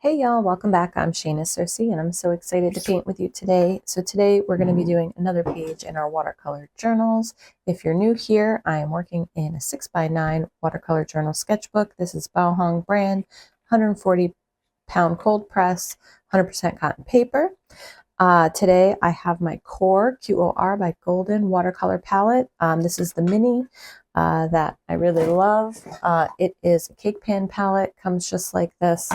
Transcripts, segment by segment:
Hey y'all, welcome back. I'm Shayna Cersei and I'm so excited to paint with you today. So today we're going to be doing another page in our watercolor journals. If you're new here, I am working in a 6x9 watercolor journal sketchbook. This is Baohong brand, 140-pound cold press, 100% cotton paper. Today I have my Core QOR by Golden watercolor palette. This is the mini that I really love. It is a cake pan palette, comes just like this,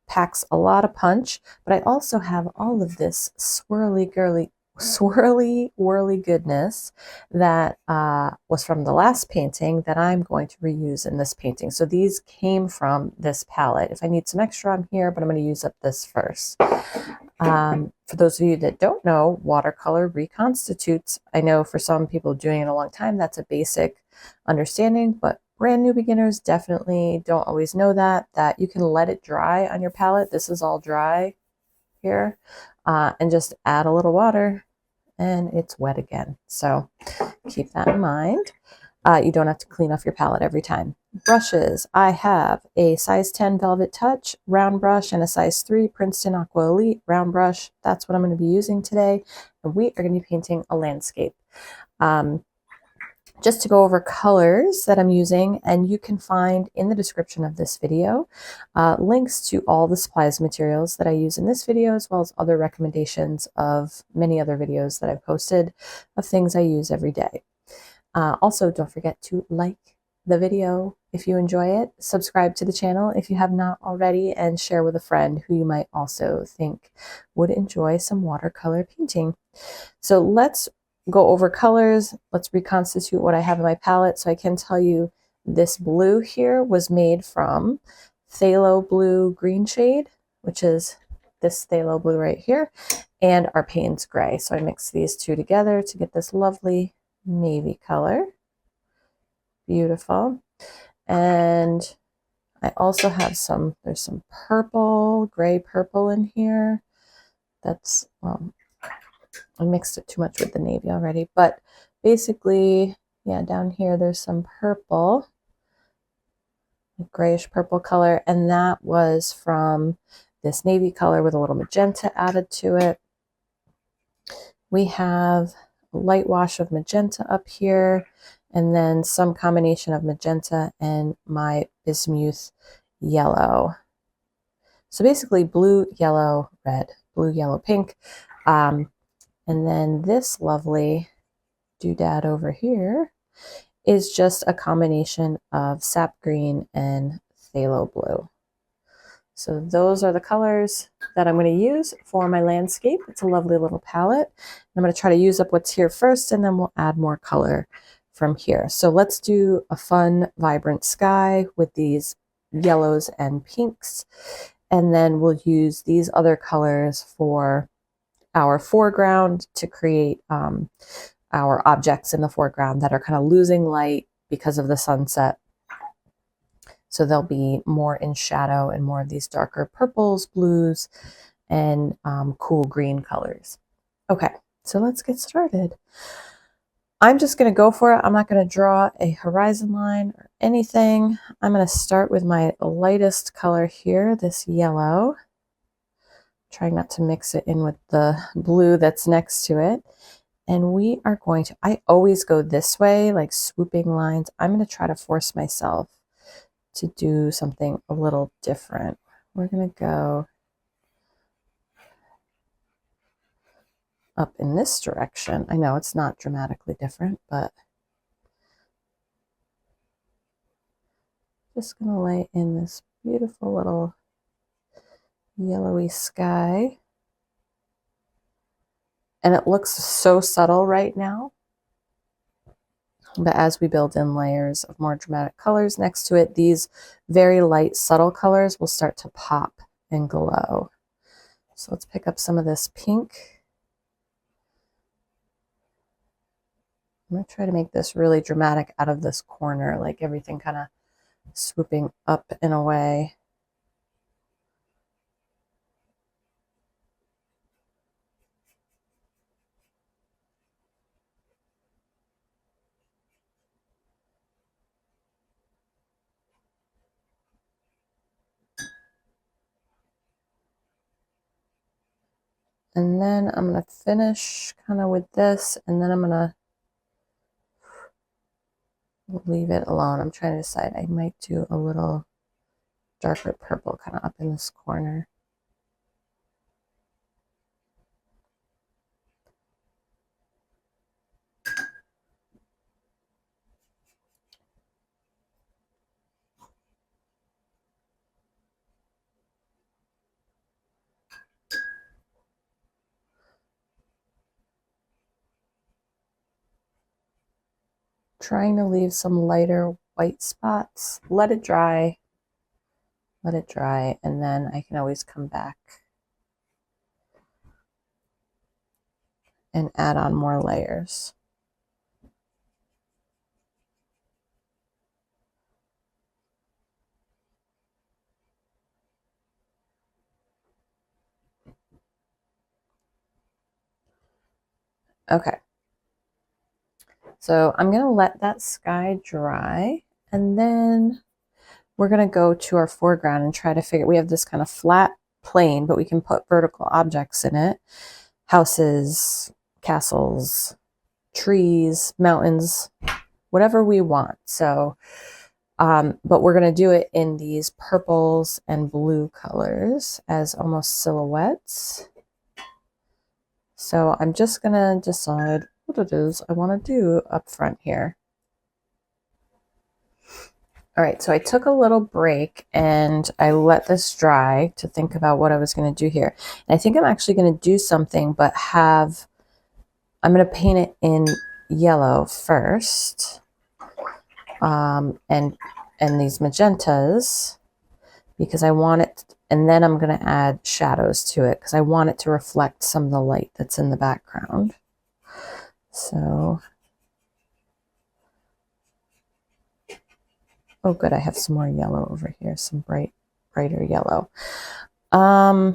packs a lot of punch, but I also have all of this swirly whirly goodness that was from the last painting that I'm going to reuse in this painting. So these came from this palette. If I need some extra, I'm here, but I'm going to use up this first. For those of you that don't know, watercolor reconstitutes. I know for some people doing it a long time, that's a basic understanding, but brand new beginners definitely don't always know that you can let it dry on your palette. This is all dry here, and just add a little water and it's wet again. So keep that in mind. You don't have to clean off your palette every time. Brushes. I have a size 10 Velvet Touch round brush and a size 3 Princeton Aqua Elite round brush. That's what I'm going to be using today. And we are going to be painting a landscape. Just to go over colors that I'm using, and you can find in the description of this video links to all the supplies materials that I use in this video, as well as other recommendations of many other videos that I've posted of things I use every day. Also, don't forget to like the video if you enjoy it, subscribe to the channel if you have not already, and share with a friend who you might also think would enjoy some watercolor painting. So let's go over colors. Let's reconstitute what I have in my palette. So I can tell you this blue here was made from Phthalo blue green shade, which is this Phthalo blue right here, and our Payne's gray. So I mixed these two together to get this lovely navy color. Beautiful. And I also have there's some purple, gray purple in here. That's, well, I mixed it too much with the navy already, but basically, yeah, down here there's some purple, grayish purple color, and that was from this navy color with a little magenta added to it. We have a light wash of magenta up here, and then some combination of magenta and my bismuth yellow. So basically blue, yellow, red, blue, yellow, pink. And then this lovely doodad over here is just a combination of sap green and phthalo blue. So those are the colors that I'm going to use for my landscape. It's a lovely little palette. I'm going to try to use up what's here first, and then we'll add more color from here. So let's do a fun, vibrant sky with these yellows and pinks. And then we'll use these other colors for our foreground to create our objects in the foreground that are kind of losing light because of the sunset. So they'll be more in shadow and more of these darker purples, blues, and cool green colors. Okay, so let's get started. I'm just going to go for it. I'm not going to draw a horizon line or anything. I'm going to start with my lightest color here, this yellow. Trying not to mix it in with the blue that's next to it. And we are going to, I always go this way, like swooping lines. I'm going to try to force myself to do something a little different. We're going to go up in this direction. I know it's not dramatically different, but just going to lay in this beautiful little yellowy sky. And it looks so subtle right now. But as we build in layers of more dramatic colors next to it, these very light, subtle colors will start to pop and glow. So let's pick up some of this pink. I'm going to try to make this really dramatic out of this corner, like everything kind of swooping up and away. And then I'm going to finish kind of with this, and then I'm going to leave it alone. I'm trying to decide. I might do a little darker purple kind of up in this corner. Trying to leave some lighter white spots. Let it dry, and then I can always come back and add on more layers. Okay. So I'm going to let that sky dry, and then we're going to go to our foreground and try to figure, we have this kind of flat plane, but we can put vertical objects in it. Houses, castles, trees, mountains, whatever we want. So, but we're going to do it in these purples and blue colors as almost silhouettes. So I'm just going to decide what it is I want to do up front here. All right, so I took a little break and I let this dry to think about what I was going to do here. And I think I'm actually going to do something, but I'm going to paint it in yellow first. And these magentas, because I want it, and then I'm going to add shadows to it because I want it to reflect some of the light that's in the background. So, oh good, I have some more yellow over here, some brighter yellow. I'm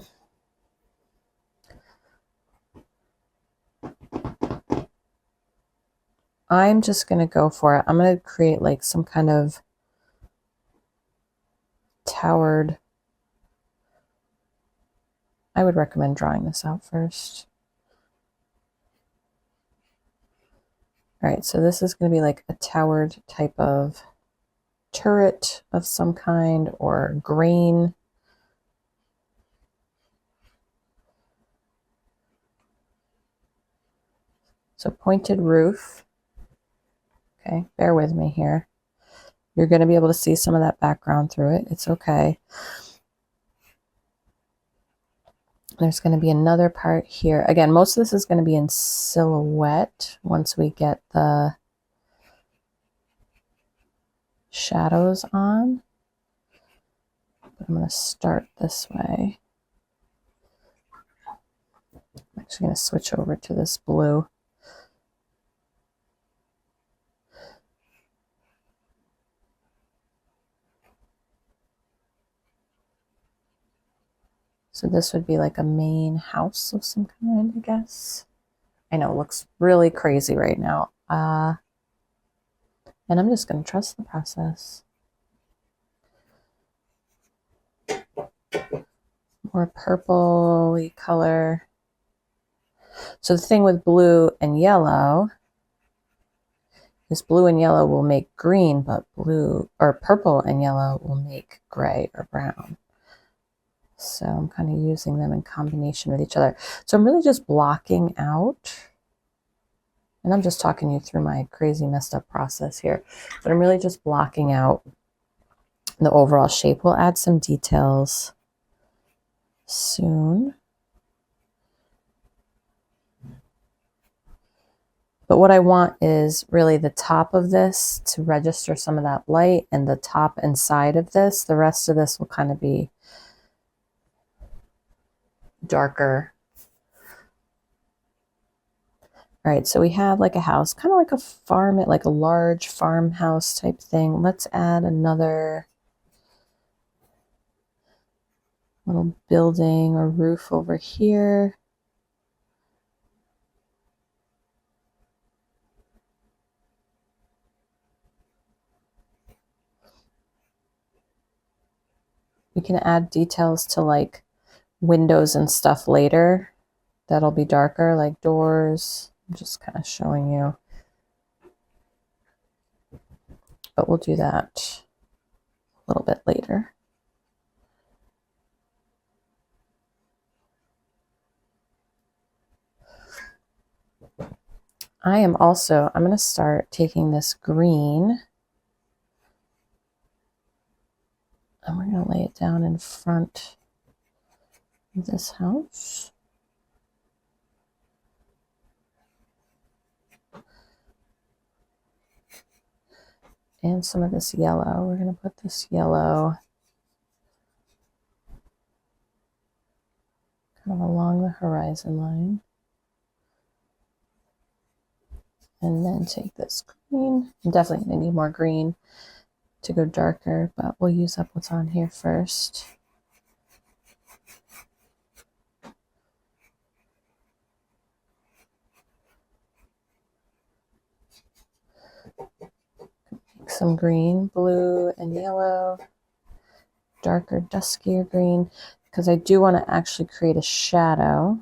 just going to go for it. I'm going to create like some kind of towered. I would recommend drawing this out first. All right, so this is going to be like a towered type of turret of some kind, or green. So pointed roof. Okay, bear with me here. You're going to be able to see some of that background through it. It's okay. There's going to be another part here. Again, most of this is going to be in silhouette once we get the shadows on. But I'm going to start this way. I'm actually going to switch over to this blue. So this would be like a main house of some kind, I guess. I know it looks really crazy right now. And I'm just going to trust the process. More purpley color. So the thing with blue and yellow is blue and yellow will make green, but blue or purple and yellow will make gray or brown. So I'm kind of using them in combination with each other. So I'm really just blocking out, and I'm just talking you through my crazy messed up process here, but I'm really just blocking out the overall shape. We'll add some details soon. But what I want is really the top of this to register some of that light, and the top and side of this. The rest of this will kind of be darker. All right, so we have like a house, kind of like a farm, like a large farmhouse type thing. Let's add another little building or roof over here. We can add details to like windows and stuff later. that'll be darker, like doors. I'm just kind of showing you. But we'll do that a little bit later. I'm going to start taking this green and we're going to lay it down in front of this house. And some of this yellow. We're going to put this yellow kind of along the horizon line. And then take this green. I'm definitely going to need more green to go darker, but we'll use up what's on here first. Some green, blue, and yellow, darker, duskier green, because I do want to actually create a shadow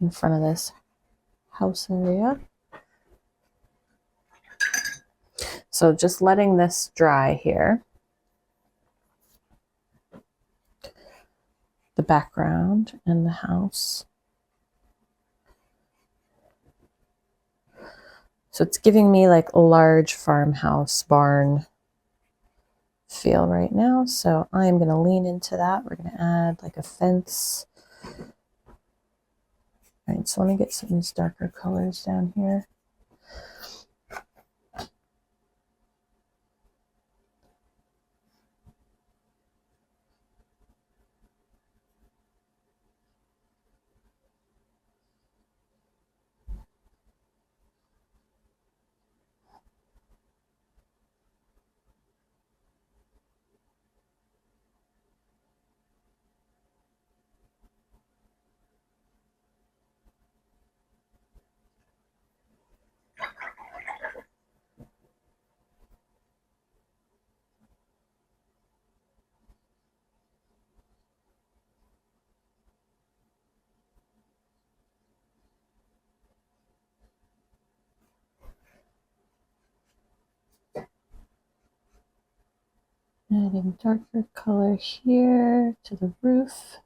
in front of this house area. So just letting this dry here. The background and the house. So it's giving me like a large farmhouse barn feel right now. So I'm going to lean into that. We're going to add like a fence. All right, so let me get some of these darker colors down here. Adding darker color here to the roof.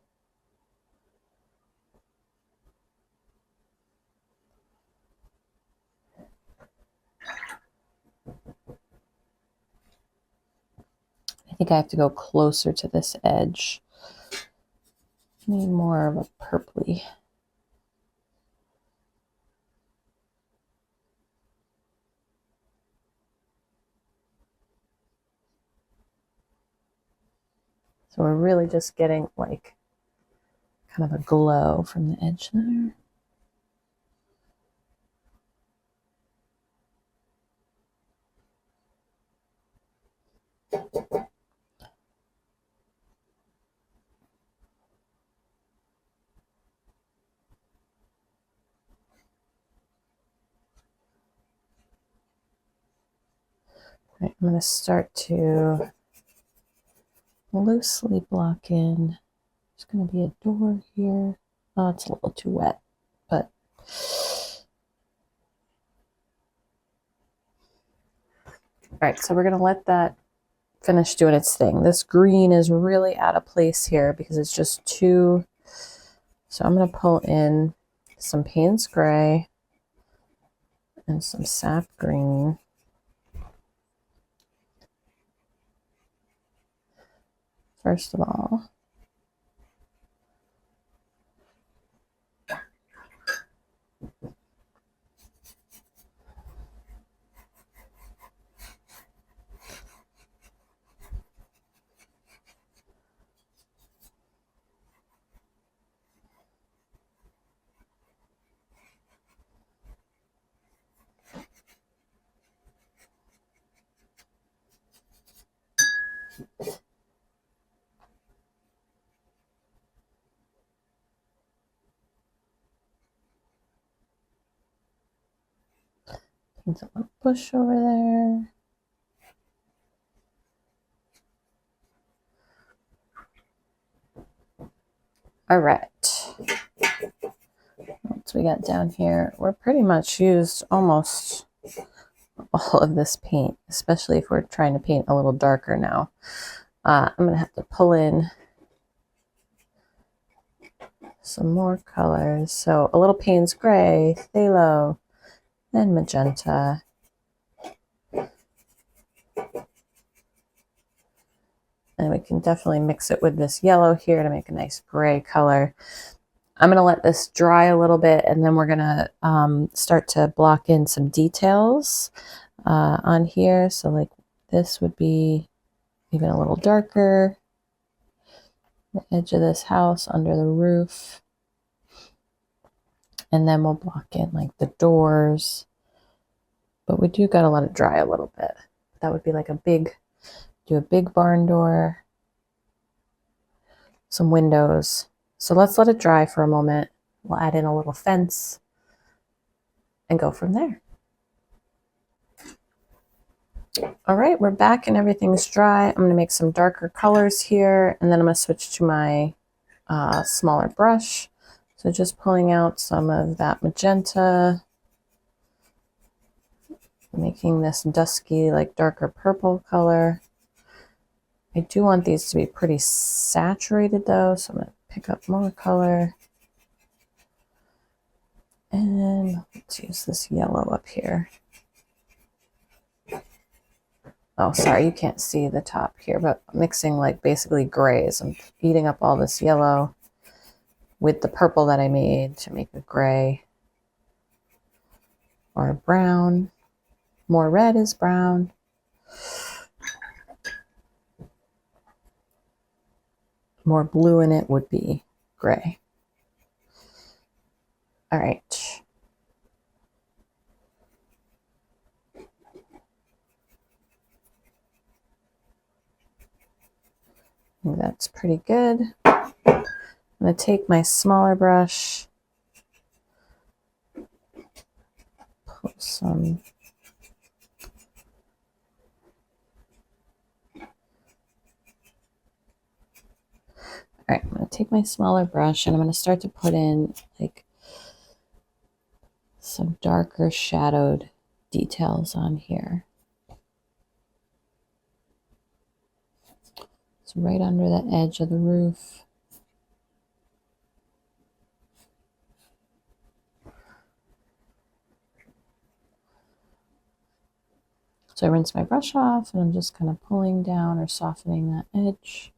I think I have to go closer to this edge. Need more of a purpley. So we're really just getting like kind of a glow from the edge there. Right, I'm going to start to loosely block in. There's going to be a door here. Oh, it's a little too wet, but all right, so we're going to let that finish doing its thing. This green is really out of place here because it's just too, so I'm going to pull in some Payne's gray and some sap green. First of all, there's a little bush over there. All right. we got down here? We're pretty much used almost all of this paint, especially if we're trying to paint a little darker now. I'm going to have to pull in some more colors. So a little Payne's Gray, Phthalo, and Magenta. And we can definitely mix it with this yellow here to make a nice gray color. I'm going to let this dry a little bit, and then we're going to start to block in some details on here. So like this would be even a little darker. The edge of this house under the roof. And then we'll block in like the doors. But we do got to let it dry a little bit. That would be like do a big barn door. Some windows. So let's let it dry for a moment. We'll add in a little fence and go from there. All right, we're back and everything's dry. I'm going to make some darker colors here, and then I'm going to switch to my smaller brush. So just pulling out some of that magenta, making this dusky, like darker purple color. I do want these to be pretty saturated though, so I'm going to pick up more color. And let's use this yellow up here. Oh, sorry, you can't see the top here, but mixing like basically grays. I'm eating up all this yellow with the purple that I made to make a gray or a brown. More red is brown. More blue in it would be gray. All right. That's pretty good. I'm going to take my smaller brush, pull some All right, I'm going to take my smaller brush and I'm going to start to put in like some darker shadowed details on here. It's right under the edge of the roof. So I rinse my brush off and I'm just kind of pulling down or softening that edge.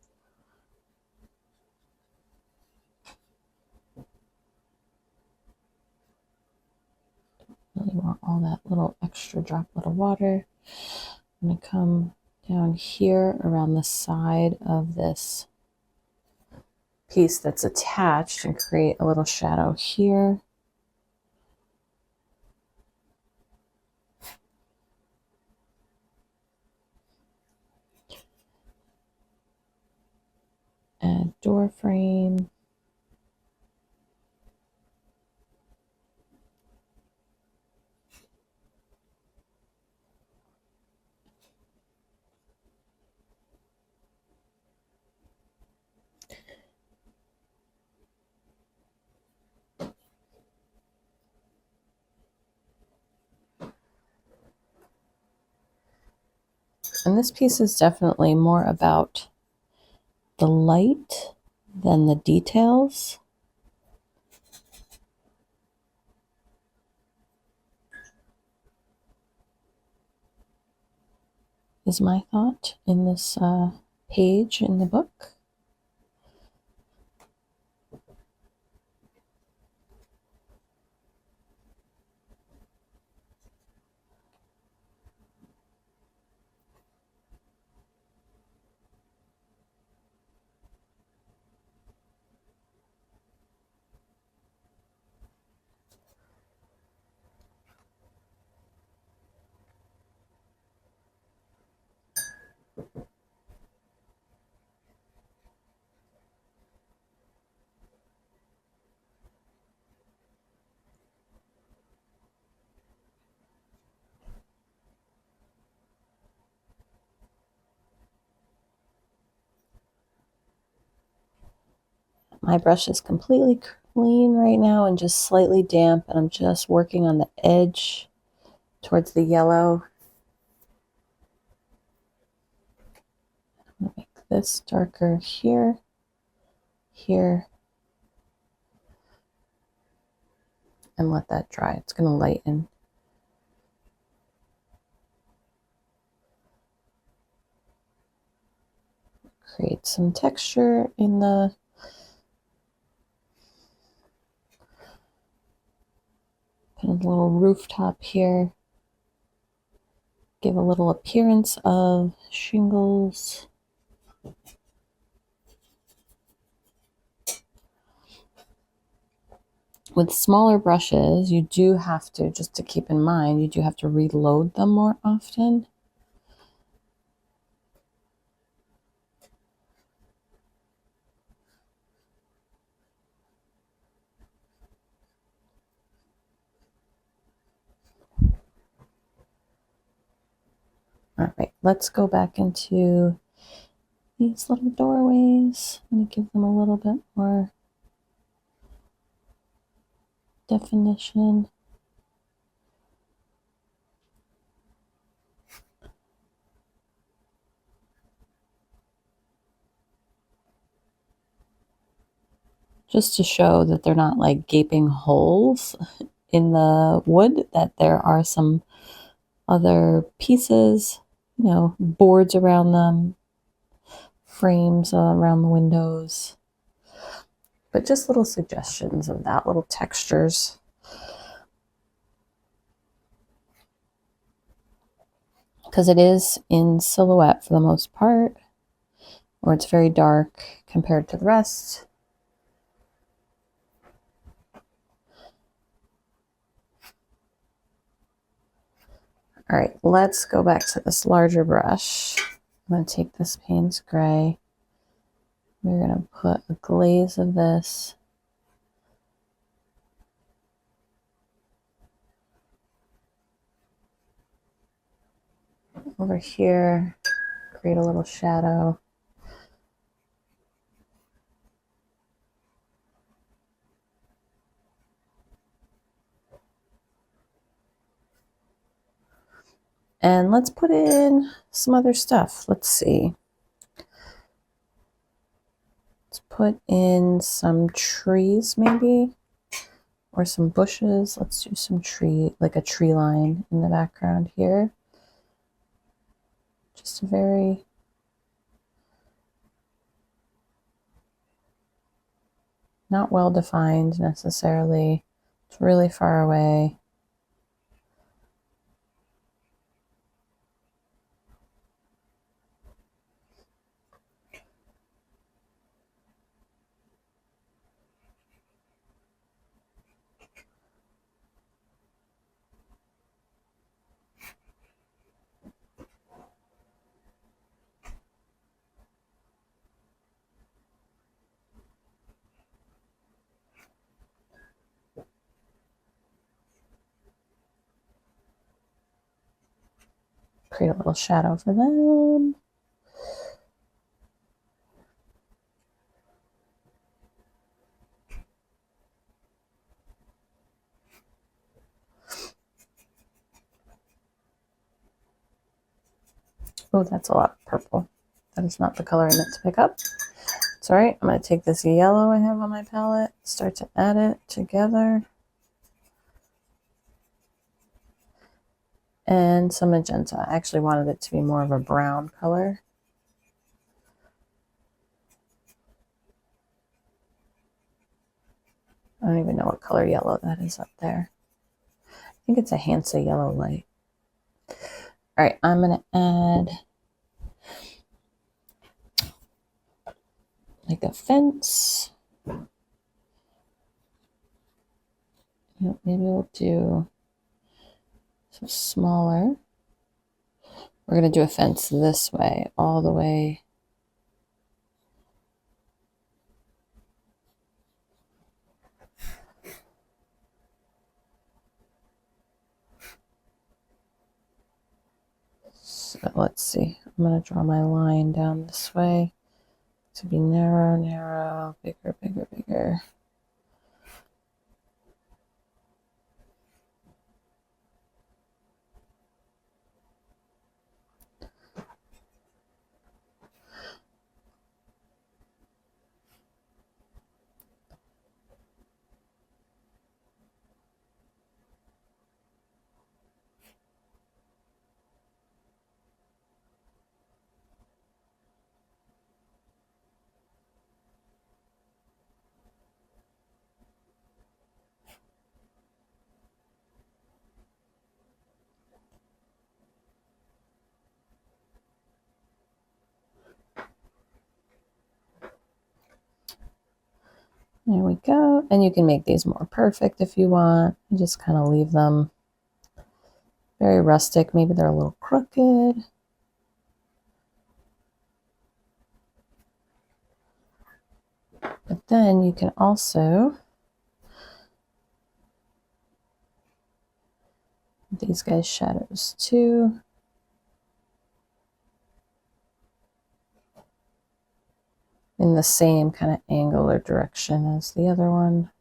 Really want all that little extra droplet of water. I'm going to come down here around the side of this piece that's attached and create a little shadow here. Add door frame. And this piece is definitely more about the light than the details. Is my thought in this page in the book. My brush is completely clean right now and just slightly damp, and I'm just working on the edge towards the yellow. I'm gonna make this darker here, here, and let that dry. It's gonna lighten. Create some texture in the put a little rooftop here. Give a little appearance of shingles. With smaller brushes, you do have to, just to keep in mind, you do have to reload them more often. All right, let's go back into these little doorways. I'm going to give them a little bit more definition. Just to show that they're not like gaping holes in the wood, that there are some other pieces, you know, boards around them, frames around the windows. But just little suggestions of that, little textures. Because it is in silhouette for the most part, or it's very dark compared to the rest. All right, let's go back to this larger brush. I'm going to take this Payne's Gray. We're going to put a glaze of this over here, create a little shadow. And let's put in some other stuff. Let's see. Let's put in some trees maybe, or some bushes. Let's do some tree, like a tree line in the background here. Just a very not well defined necessarily. It's really far away. Create a little shadow for them. Oh, that's a lot of purple. That is not the color I meant to pick up. It's all right. I'm going to take this yellow I have on my palette, start to add it together. And some magenta. I actually wanted it to be more of a brown color. I don't even know what color yellow that is up there. I think it's a Hansa yellow light. All right, I'm going to add like a fence. Maybe we'll do some smaller. We're going to do a fence this way, all the way. So let's see. I'm going to draw my line down this way to be narrow, narrow, bigger, bigger, bigger. There we go. And you can make these more perfect if you want. You just kind of leave them very rustic. Maybe they're a little crooked. But then you can also, these guys shadows too. In the same kind of angle or direction as the other one.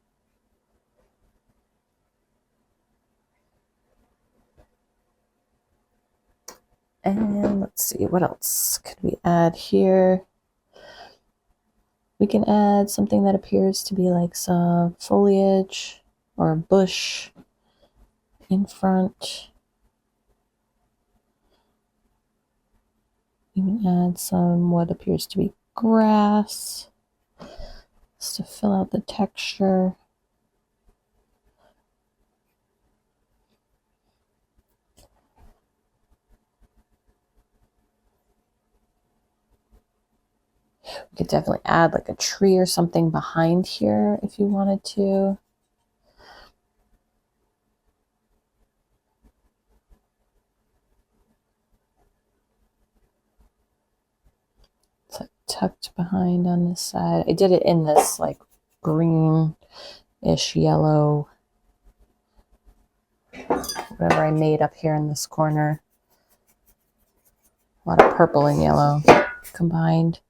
And let's see, what else could we add here? We can add something that appears to be like some foliage or a bush in front. Even add some what appears to be grass just to fill out the texture. You could definitely add like a tree or something behind here if you wanted to. It's like tucked behind on this side. I did it in this like greenish yellow, whatever I made up here in this corner. A lot of purple and yellow combined.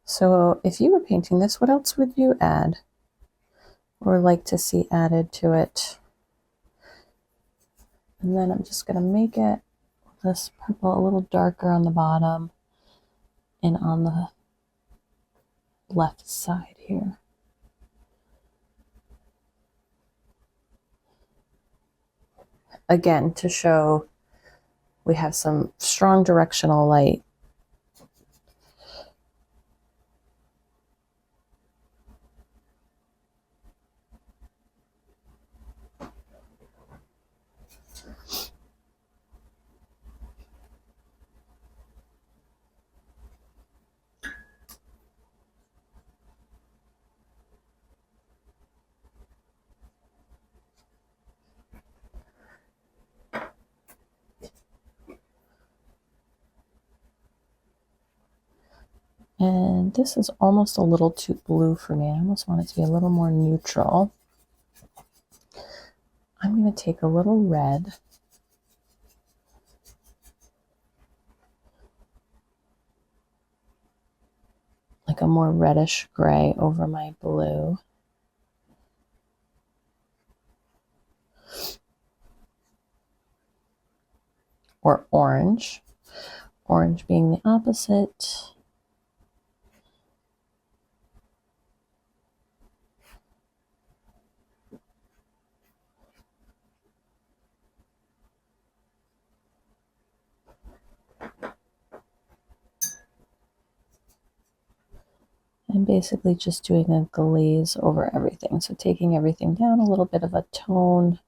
So if you were painting this, what else would you add or like to see added to it? And then I'm just going to make it this purple a little darker on the bottom and on the left side here. Again, to show we have some strong directional light. And this is almost a little too blue for me. I almost want it to be a little more neutral. I'm going to take a little red. Like a more reddish gray over my blue. Or orange. Orange being the opposite. And basically just doing a glaze over everything. So taking everything down, a little bit of a tone.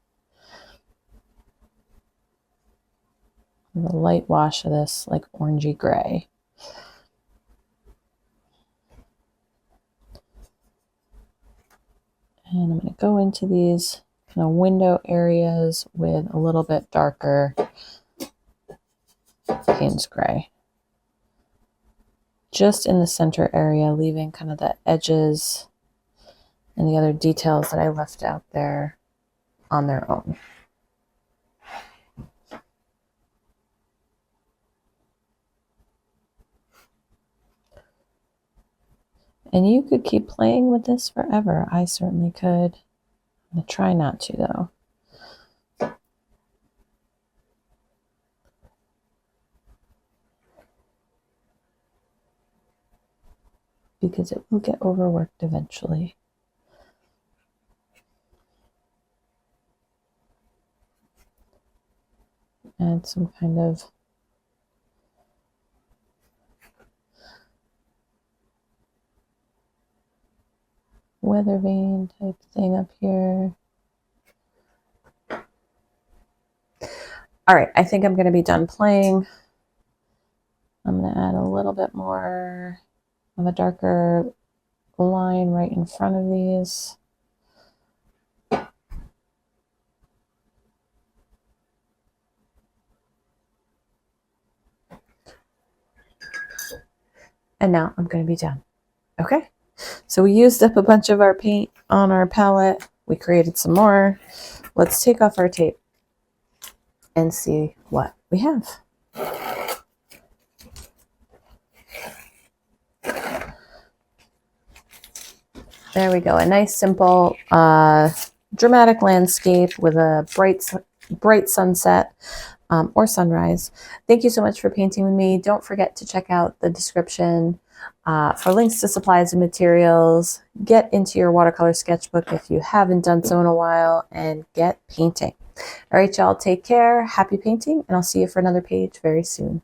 The light wash of this like orangey gray. And I'm going to go into these kind of window areas with a little bit darker Payne's gray. Just in the center area, leaving kind of the edges and the other details that I left out there on their own. And you could keep playing with this forever. I certainly could. I'm going to try not to, though. Because it will get overworked eventually. Add some kind of weather vane type thing up here. All right, I think I'm going to be done playing. I'm going to add a little bit more of a darker line right in front of these. And now I'm going to be done. Okay, so we used up a bunch of our paint on our palette. We created some more. Let's take off our tape and see what we have. There we go, a nice simple dramatic landscape with a bright sunset or sunrise. Thank you so much for painting with me. Don't forget to check out the description for links to supplies and materials. Get into your watercolor sketchbook if you haven't done so in a while, and get painting. All right, y'all, take care. Happy painting, and I'll see you for another page very soon.